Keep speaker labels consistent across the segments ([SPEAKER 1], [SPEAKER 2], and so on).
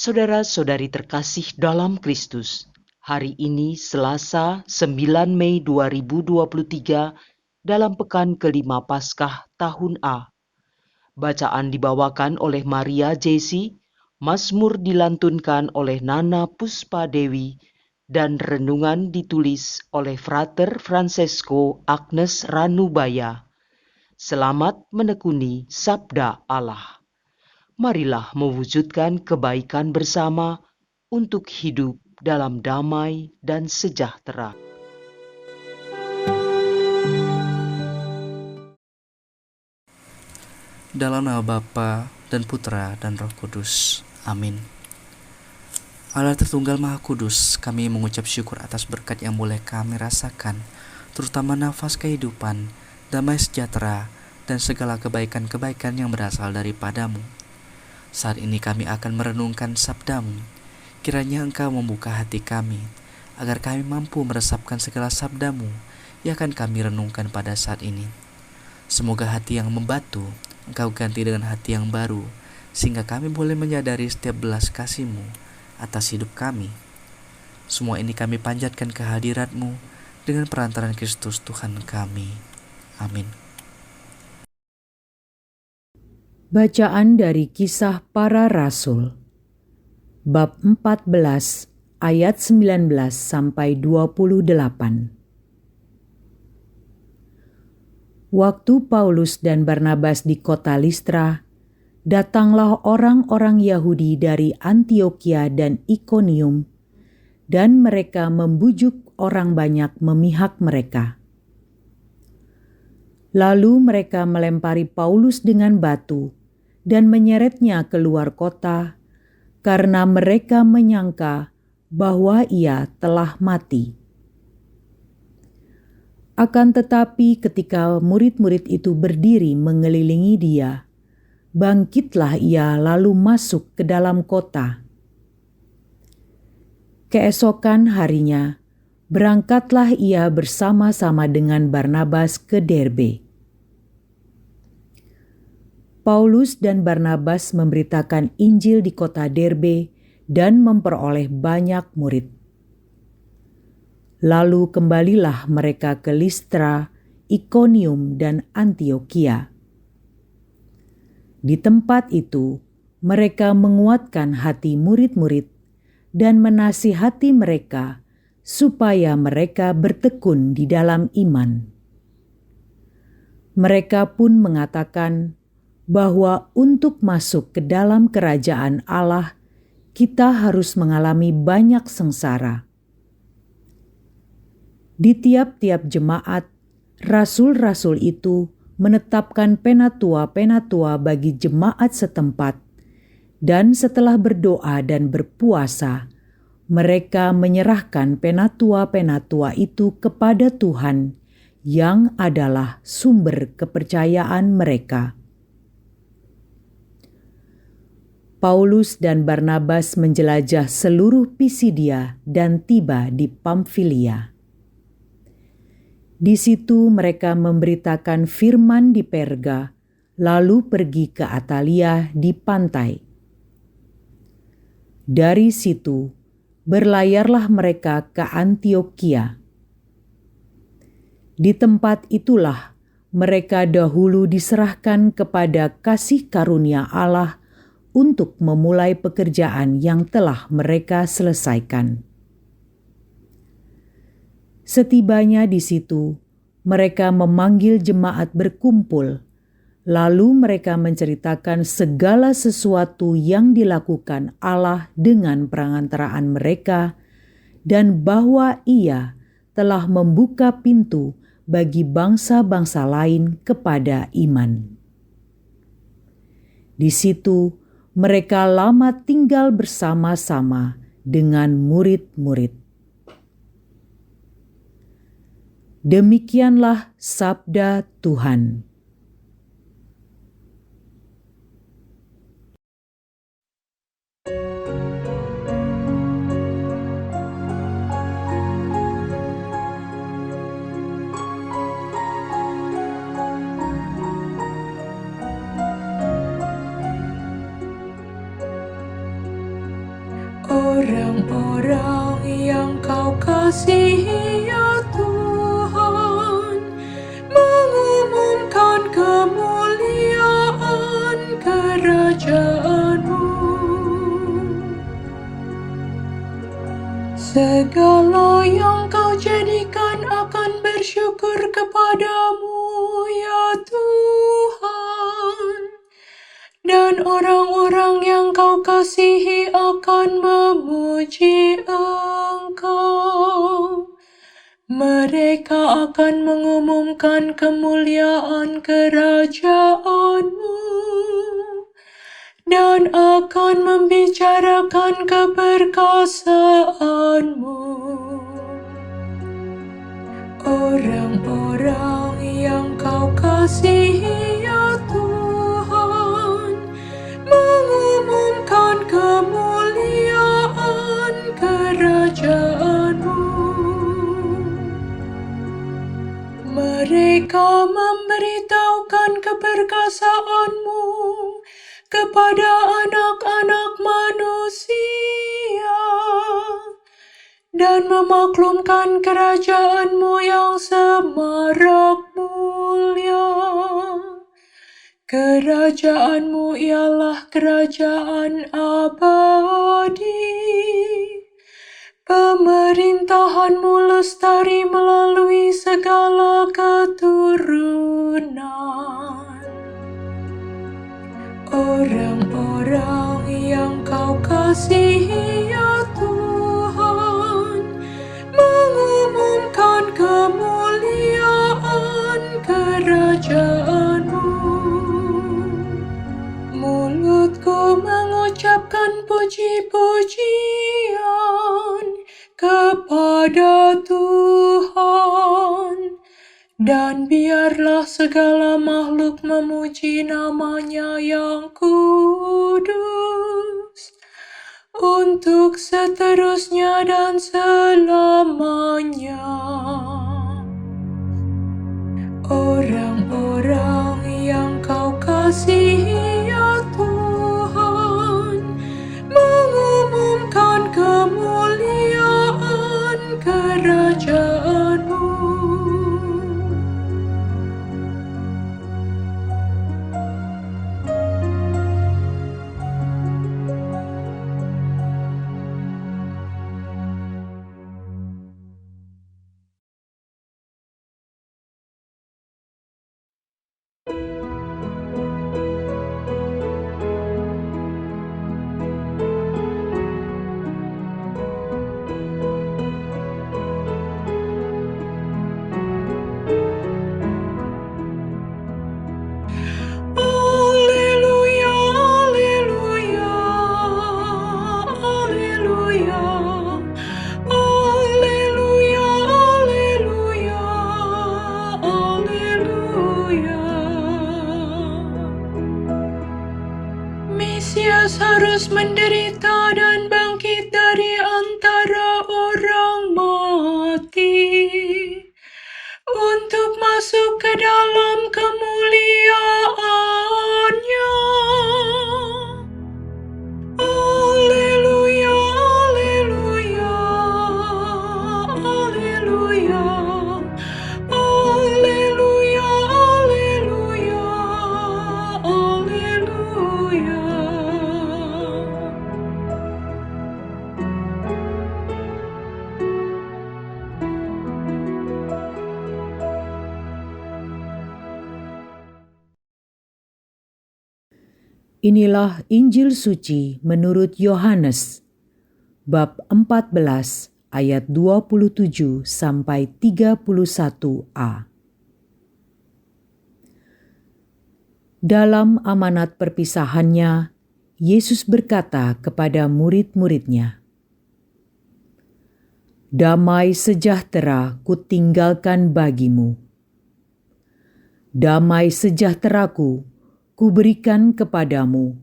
[SPEAKER 1] Saudara-saudari terkasih dalam Kristus, hari ini Selasa 9 Mei 2023 dalam pekan kelima Paskah tahun A. Bacaan dibawakan oleh Maria Jesi, Mazmur dilantunkan oleh Nana Puspa Dewi, dan renungan ditulis oleh Frater Francesco Agnes Ranubaya. Selamat menekuni Sabda Allah. Marilah mewujudkan kebaikan bersama untuk hidup dalam damai dan sejahtera.
[SPEAKER 2] Dalam nama Bapa dan Putra dan Roh Kudus. Amin. Allah Tritunggal Maha Kudus, kami mengucap syukur atas berkat yang boleh kami rasakan, terutama nafas kehidupan, damai sejahtera, dan segala kebaikan-kebaikan yang berasal daripadamu. Saat ini kami akan merenungkan sabdamu. Kiranya Engkau membuka hati kami, agar kami mampu meresapkan segala sabdamu yang akan kami renungkan pada saat ini. Semoga hati yang membatu Engkau ganti dengan hati yang baru, sehingga kami boleh menyadari setiap belas kasih-Mu atas hidup kami. Semua ini kami panjatkan ke hadirat-Mu dengan perantaraan Kristus Tuhan kami. Amin.
[SPEAKER 3] Bacaan dari Kisah Para Rasul, bab 14 ayat 19 sampai 28. Waktu Paulus dan Barnabas di kota Listra, datanglah orang-orang Yahudi dari Antiokhia dan Ikonium, dan mereka membujuk orang banyak memihak mereka. Lalu mereka melempari Paulus dengan batu dan menyeretnya keluar kota, karena mereka menyangka bahwa ia telah mati. Akan tetapi ketika murid-murid itu berdiri mengelilingi dia, bangkitlah ia lalu masuk ke dalam kota. Keesokan harinya, berangkatlah ia bersama-sama dengan Barnabas ke Derbe. Paulus dan Barnabas memberitakan Injil di kota Derbe dan memperoleh banyak murid. Lalu kembalilah mereka ke Listra, Ikonium, dan Antiokhia. Di tempat itu, mereka menguatkan hati murid-murid dan menasihati mereka supaya mereka bertekun di dalam iman. Mereka pun mengatakan bahwa untuk masuk ke dalam kerajaan Allah, kita harus mengalami banyak sengsara. Di tiap-tiap jemaat, rasul-rasul itu menetapkan penatua-penatua bagi jemaat setempat, dan setelah berdoa dan berpuasa, mereka menyerahkan penatua-penatua itu kepada Tuhan yang adalah sumber kepercayaan mereka. Paulus dan Barnabas menjelajah seluruh Pisidia dan tiba di Pamfilia. Di situ mereka memberitakan firman di Perga, lalu pergi ke Atalia di pantai. Dari situ, berlayarlah mereka ke Antiokhia. Di tempat itulah mereka dahulu diserahkan kepada kasih karunia Allah untuk memulai pekerjaan yang telah mereka selesaikan. Setibanya di situ, mereka memanggil jemaat berkumpul, lalu mereka menceritakan segala sesuatu yang dilakukan Allah dengan perantaraan mereka, dan bahwa Ia telah membuka pintu bagi bangsa-bangsa lain kepada iman. Di situ, mereka lama tinggal bersama-sama dengan murid-murid. Demikianlah sabda Tuhan.
[SPEAKER 4] Orang-orang yang Kau kasihi ya Tuhan, mengumumkan kemuliaan kerajaan-Mu. Segala yang Kau jadikan akan bersyukur kepadamu ya Tuhan, dan orang-orang yang Kau kasihi akan memuji Engkau. Mereka akan mengumumkan kemuliaan kerajaan-Mu dan akan membicarakan keperkasaan-Mu. Orang-orang yang Kau kasihi ya Tuhan, mengumumkan kemuliaan kerajaan-Mu. Mereka memberitahukan keperkasaan-Mu kepada anak-anak manusia dan memaklumkan kerajaan-Mu yang semarak mulia. Kerajaan-Mu ialah kerajaan abadi. Pemerintahan-Mu lestari melalui segala keturunan. Orang-orang yang Kau kasihi ya Tuhan, mengumumkan kemuliaan kerajaan-Mu. Mulutku mengucapkan puji-pujian kepada Tuhan, dan biarlah segala makhluk memuji nama-Nya yang kudus, untuk seterusnya dan selamanya. Orang-orang yang Kau kasihi ya Tuhan, mengumumkan kemuliaan kerajaan-Mu. Alleluia, alleluia, alleluia, alleluia, alleluia, alleluia. Mesias harus menderita dan bangkit dari antara orang mati untuk masuk ke dalam kemuliaan-Nya. Alleluia, alleluia, alleluia, alleluia, alleluia, alleluia.
[SPEAKER 3] Inilah Injil suci menurut Yohanes, bab 14 ayat 27 sampai 31a. Dalam amanat perpisahannya, Yesus berkata kepada murid-murid-Nya, "Damai sejahtera kutinggalkan bagimu. Damai sejahteraku kuberikan kepadamu,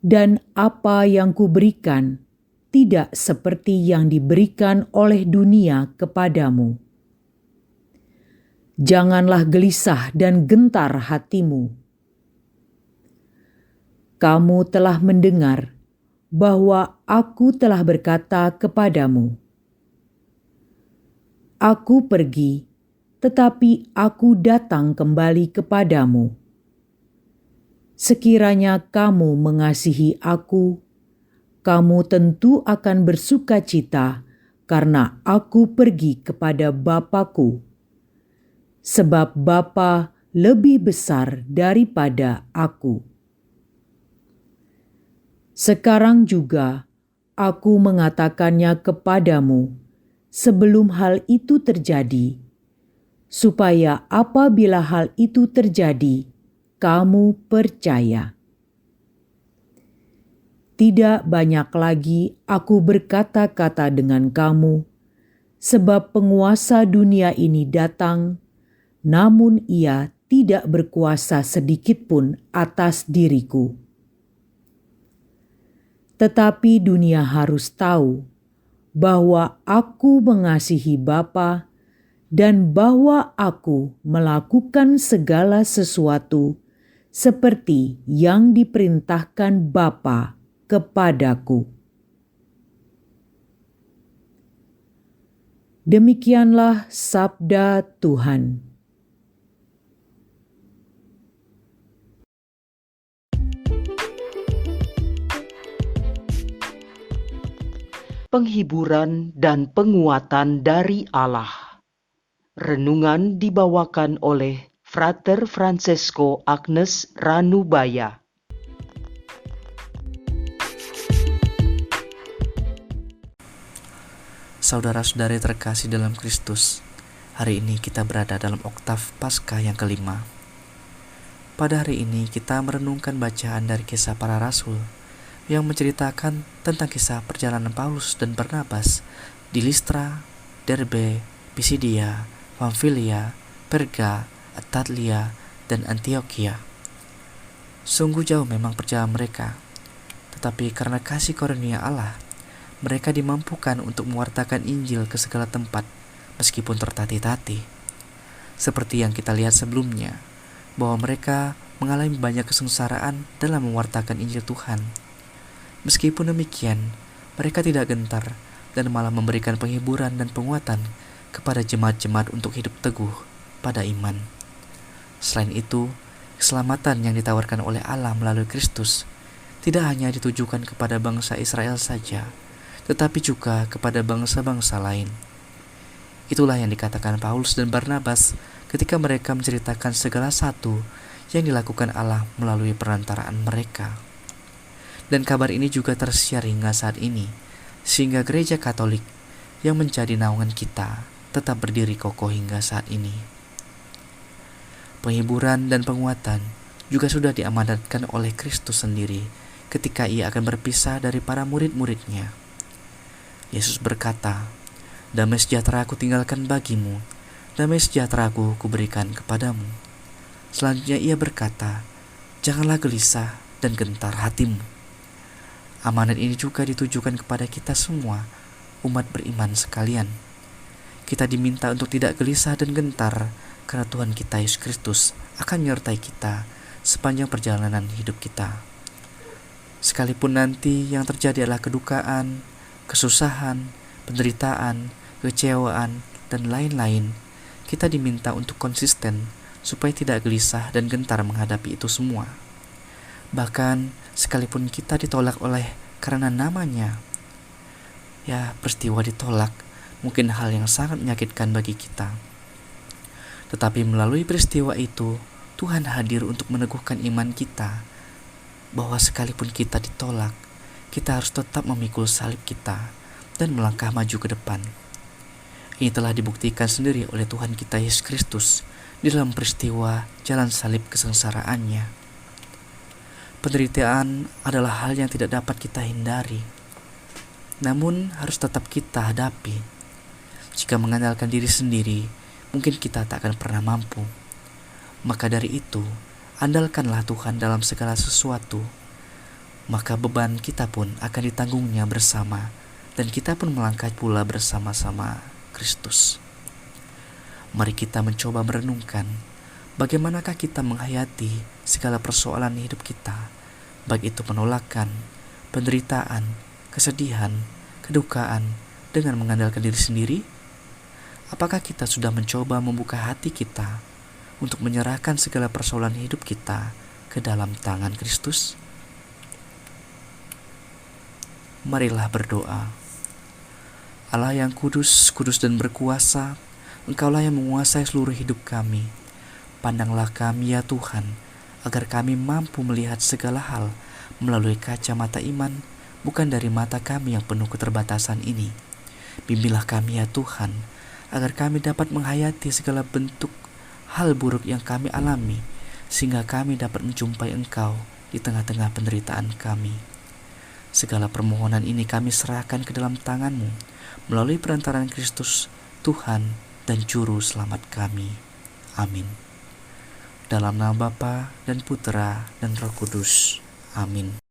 [SPEAKER 3] dan apa yang kuberikan tidak seperti yang diberikan oleh dunia kepadamu. Janganlah gelisah dan gentar hatimu. Kamu telah mendengar bahwa aku telah berkata kepadamu, aku pergi, tetapi aku datang kembali kepadamu. Sekiranya kamu mengasihi aku, kamu tentu akan bersukacita karena aku pergi kepada Bapa-Ku, sebab Bapa lebih besar daripada aku. Sekarang juga aku mengatakannya kepadamu sebelum hal itu terjadi, supaya apabila hal itu terjadi, kamu percaya. Tidak banyak lagi aku berkata-kata dengan kamu, sebab penguasa dunia ini datang, namun ia tidak berkuasa sedikit pun atas diriku. Tetapi dunia harus tahu bahwa aku mengasihi Bapa dan bahwa aku melakukan segala sesuatu seperti yang diperintahkan Bapa kepadaku. Demikianlah sabda Tuhan.
[SPEAKER 1] Penghiburan dan penguatan dari Allah. Renungan dibawakan oleh Frater Francesco Agnes Ranubaya.
[SPEAKER 2] Saudara-saudari terkasih dalam Kristus, hari ini kita berada dalam oktav Paskah yang kelima. Pada hari ini kita merenungkan bacaan dari Kisah Para Rasul yang menceritakan tentang kisah perjalanan Paulus dan Barnabas di Listra, Derbe, Pisidia, Pamfilia, Perga, Attalia, dan Antioquia. Sungguh jauh memang perjalanan mereka, tetapi karena kasih karunia Allah, mereka dimampukan untuk mewartakan Injil ke segala tempat meskipun tertatih-tatih. Seperti yang kita lihat sebelumnya, bahwa mereka mengalami banyak kesengsaraan dalam mewartakan Injil Tuhan. Meskipun demikian, mereka tidak gentar dan malah memberikan penghiburan dan penguatan kepada jemaat-jemaat untuk hidup teguh pada iman. Selain itu, keselamatan yang ditawarkan oleh Allah melalui Kristus tidak hanya ditujukan kepada bangsa Israel saja, tetapi juga kepada bangsa-bangsa lain. Itulah yang dikatakan Paulus dan Barnabas ketika mereka menceritakan segala sesuatu yang dilakukan Allah melalui perantaraan mereka. Dan kabar ini juga tersiar hingga saat ini, sehingga Gereja Katolik yang menjadi naungan kita tetap berdiri kokoh hingga saat ini. Penghiburan dan penguatan juga sudah diamanatkan oleh Kristus sendiri ketika ia akan berpisah dari para murid-muridnya. Yesus berkata, "Damai sejahtera aku tinggalkan bagimu, damai sejahtera aku kuberikan kepadamu." Selanjutnya ia berkata, "Janganlah gelisah dan gentar hatimu." Amanat ini juga ditujukan kepada kita semua, umat beriman sekalian. Kita diminta untuk tidak gelisah dan gentar, karena Tuhan kita Yesus Kristus akan menyertai kita sepanjang perjalanan hidup kita. Sekalipun nanti yang terjadi adalah kedukaan, kesusahan, penderitaan, kecewaan, dan lain-lain, kita diminta untuk konsisten supaya tidak gelisah dan gentar menghadapi itu semua. Bahkan sekalipun kita ditolak oleh karena namanya, peristiwa ditolak mungkin hal yang sangat menyakitkan bagi kita. Tetapi melalui peristiwa itu, Tuhan hadir untuk meneguhkan iman kita, bahwa sekalipun kita ditolak, kita harus tetap memikul salib kita dan melangkah maju ke depan. Ini telah dibuktikan sendiri oleh Tuhan kita Yesus Kristus di dalam peristiwa jalan salib kesengsaraannya. Penderitaan adalah hal yang tidak dapat kita hindari, namun harus tetap kita hadapi. Jika mengandalkan diri sendiri, mungkin kita tak akan pernah mampu. Maka dari itu, andalkanlah Tuhan dalam segala sesuatu. Maka beban kita pun akan ditanggungnya bersama, dan kita pun melangkah pula bersama-sama Kristus. Mari kita mencoba merenungkan bagaimanakah kita menghayati segala persoalan hidup kita, baik itu penolakan, penderitaan, kesedihan, kedukaan dengan mengandalkan diri sendiri? Apakah kita sudah mencoba membuka hati kita untuk menyerahkan segala persoalan hidup kita ke dalam tangan Kristus? Marilah berdoa. Allah yang kudus, kudus dan berkuasa, Engkaulah yang menguasai seluruh hidup kami. Pandanglah kami ya Tuhan, agar kami mampu melihat segala hal melalui kacamata iman, bukan dari mata kami yang penuh keterbatasan ini. Bimbinglah kami ya Tuhan, agar kami dapat menghayati segala bentuk hal buruk yang kami alami, sehingga kami dapat menjumpai Engkau di tengah-tengah penderitaan kami. Segala permohonan ini kami serahkan ke dalam tangan-Mu, melalui perantaraan Kristus, Tuhan dan Juru Selamat kami. Amin. Dalam nama Bapa dan Putera dan Roh Kudus. Amin.